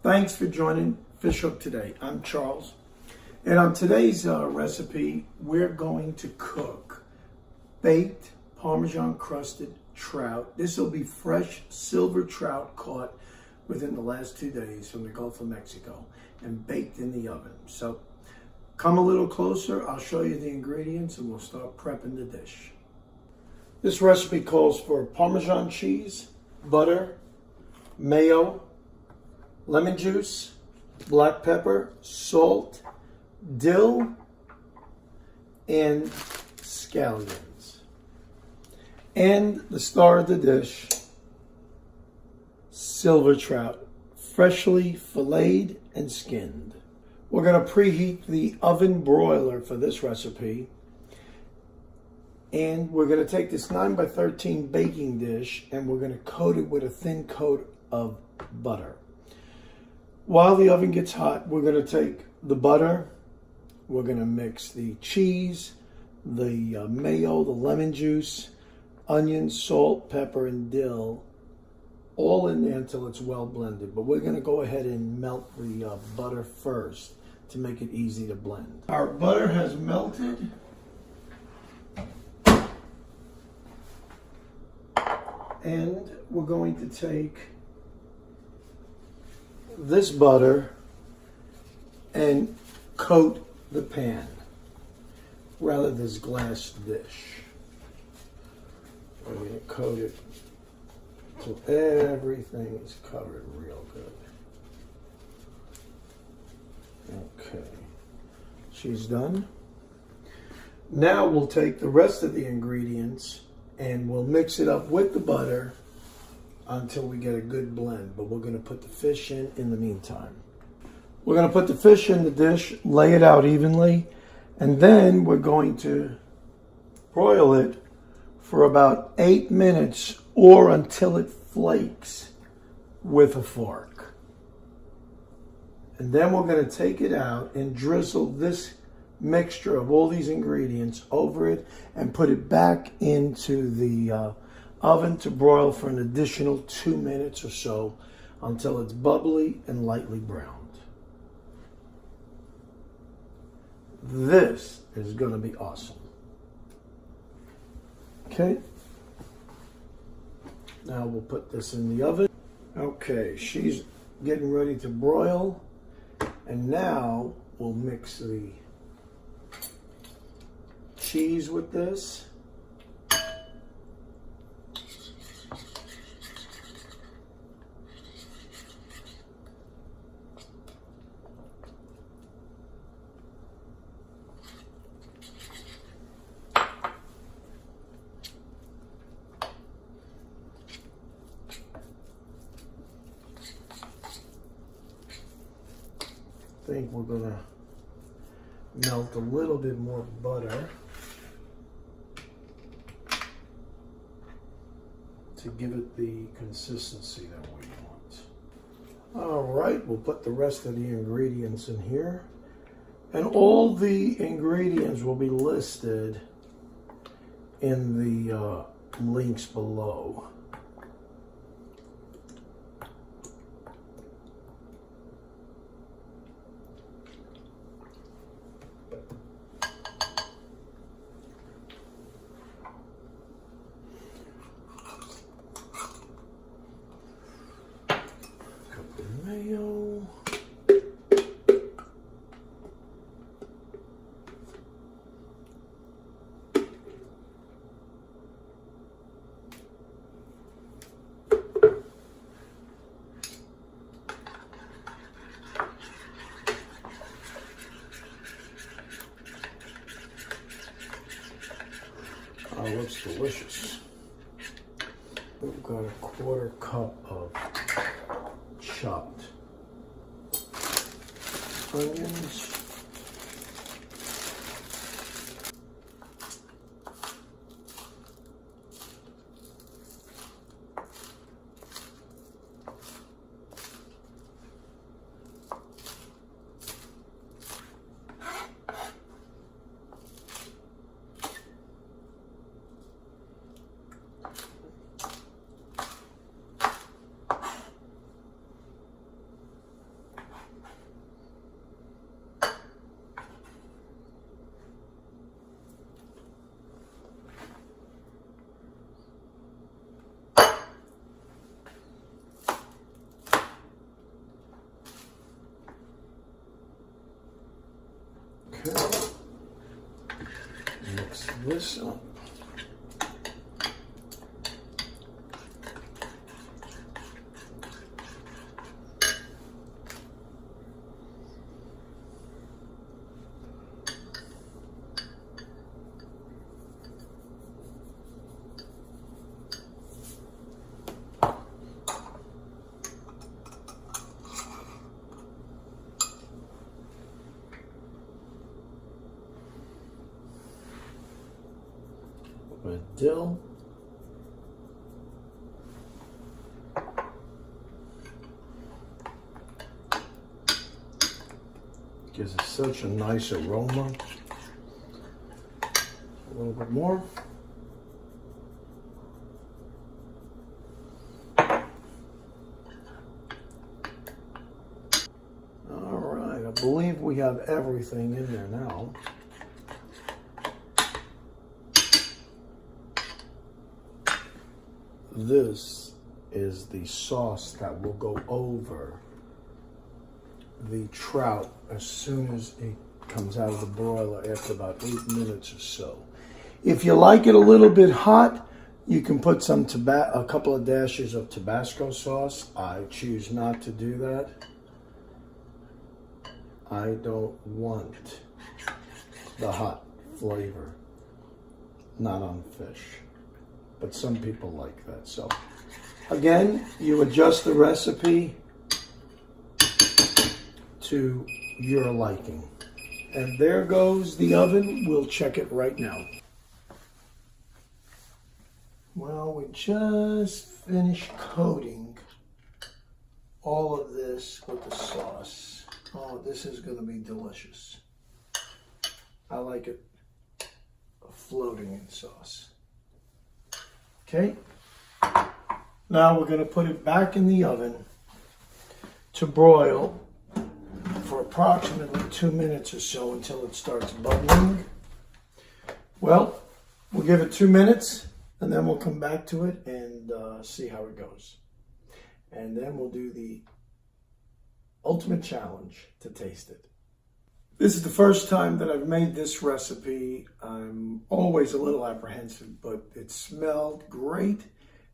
Thanks for joining Fish Hook Today. I'm Charles, and on today's recipe, we're going to cook baked Parmesan crusted trout. This will be fresh silver trout caught within the last 2 days from the Gulf of Mexico and baked in the oven. So come a little closer, I'll show you the ingredients and we'll start prepping the dish. This recipe calls for Parmesan cheese, butter, mayo, lemon juice, black pepper, salt, dill, and scallions. And the star of the dish, silver trout, freshly filleted and skinned. We're going to preheat the oven broiler for this recipe. And we're going to take this 9x13 baking dish and we're going to coat it with a thin coat of butter. While the oven gets hot, we're going to take the butter, we're going to mix the cheese, the mayo, the lemon juice, onions, salt, pepper, and dill, all in there until it's well blended. But we're going to go ahead and melt the butter first to make it easy to blend. Our butter has melted. And we're going to take this butter and coat the pan, rather this glass dish. We're going to coat it till everything is covered real good. Okay, she's done. Now we'll take the rest of the ingredients and we'll mix it up with the butter until we get a good blend. But we're going to put the fish in the meantime. We're going to put the fish in the dish, lay it out evenly, and then we're going to broil it for about 8 minutes or until it flakes with a fork. And then we're going to take it out and drizzle this mixture of all these ingredients over it and put it back into the oven to broil for an additional 2 minutes or so until it's bubbly and lightly browned. This is going to be awesome. Okay, now we'll put this in the oven. Okay, she's getting ready to broil, and now we'll mix the cheese with this. I think we're going to melt a little bit more butter to give it the consistency that we want. All right, we'll put the rest of the ingredients in here. And all the ingredients will be listed in the links below. Mayo. Oh, looks delicious. We've got a 1/4 cup of chopped onions. Mix this up. With dill. Gives it such a nice aroma. A little bit more. All right, I believe we have everything in there now. This is the sauce that will go over the trout as soon as it comes out of the broiler after about 8 minutes or so. If you like it a little bit hot, you can put a couple of dashes of Tabasco sauce. I choose not to do that. I don't want the hot flavor, not on fish. But some people like that. So again, you adjust the recipe to your liking. And there goes the oven. We'll check it right now. Well, we just finished coating all of this with the sauce. Oh, this is going to be delicious. I like it floating in sauce. Okay, now we're going to put it back in the oven to broil for approximately 2 minutes or so until it starts bubbling. Well, we'll give it 2 minutes and then we'll come back to it and see how it goes. And then we'll do the ultimate challenge to taste it. This is the first time that I've made this recipe. I'm always a little apprehensive, but it smelled great.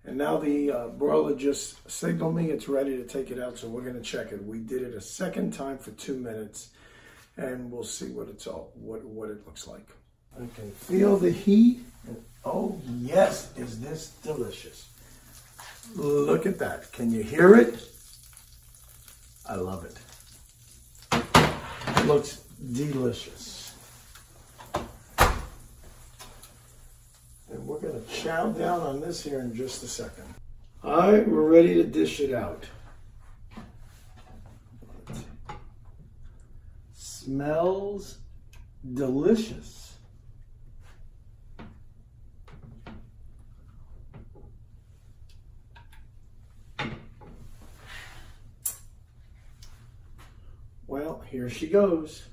And now the broiler just signaled me it's ready to take it out, so we're going to check it. We did it a second time for 2 minutes, and we'll see what it looks like. I can feel the heat. And oh yes, is this delicious. Look at that. Can you hear it? I love it. It looks delicious. And we're going to chow down on this here in just a second. All right, we're ready to dish it out. Smells delicious. Well, here she goes.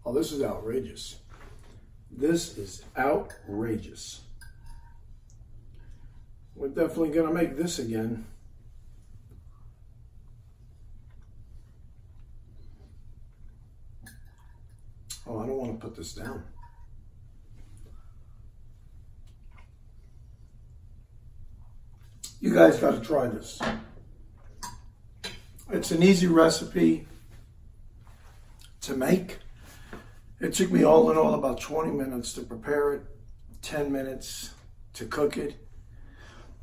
Oh, this is outrageous. This is outrageous. We're definitely going to make this again. Oh, I don't want to put this down. You guys got to try this. It's an easy recipe to make. It took me all in all about 20 minutes to prepare it, 10 minutes to cook it,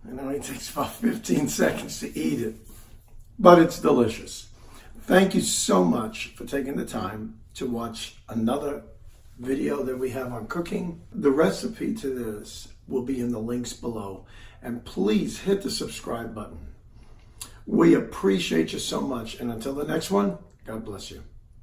and it only takes about 15 seconds to eat it. But it's delicious. Thank you so much for taking the time to watch another video that we have on cooking. The recipe to this will be in the links below. And please hit the subscribe button. We appreciate you so much. And until the next one, God bless you.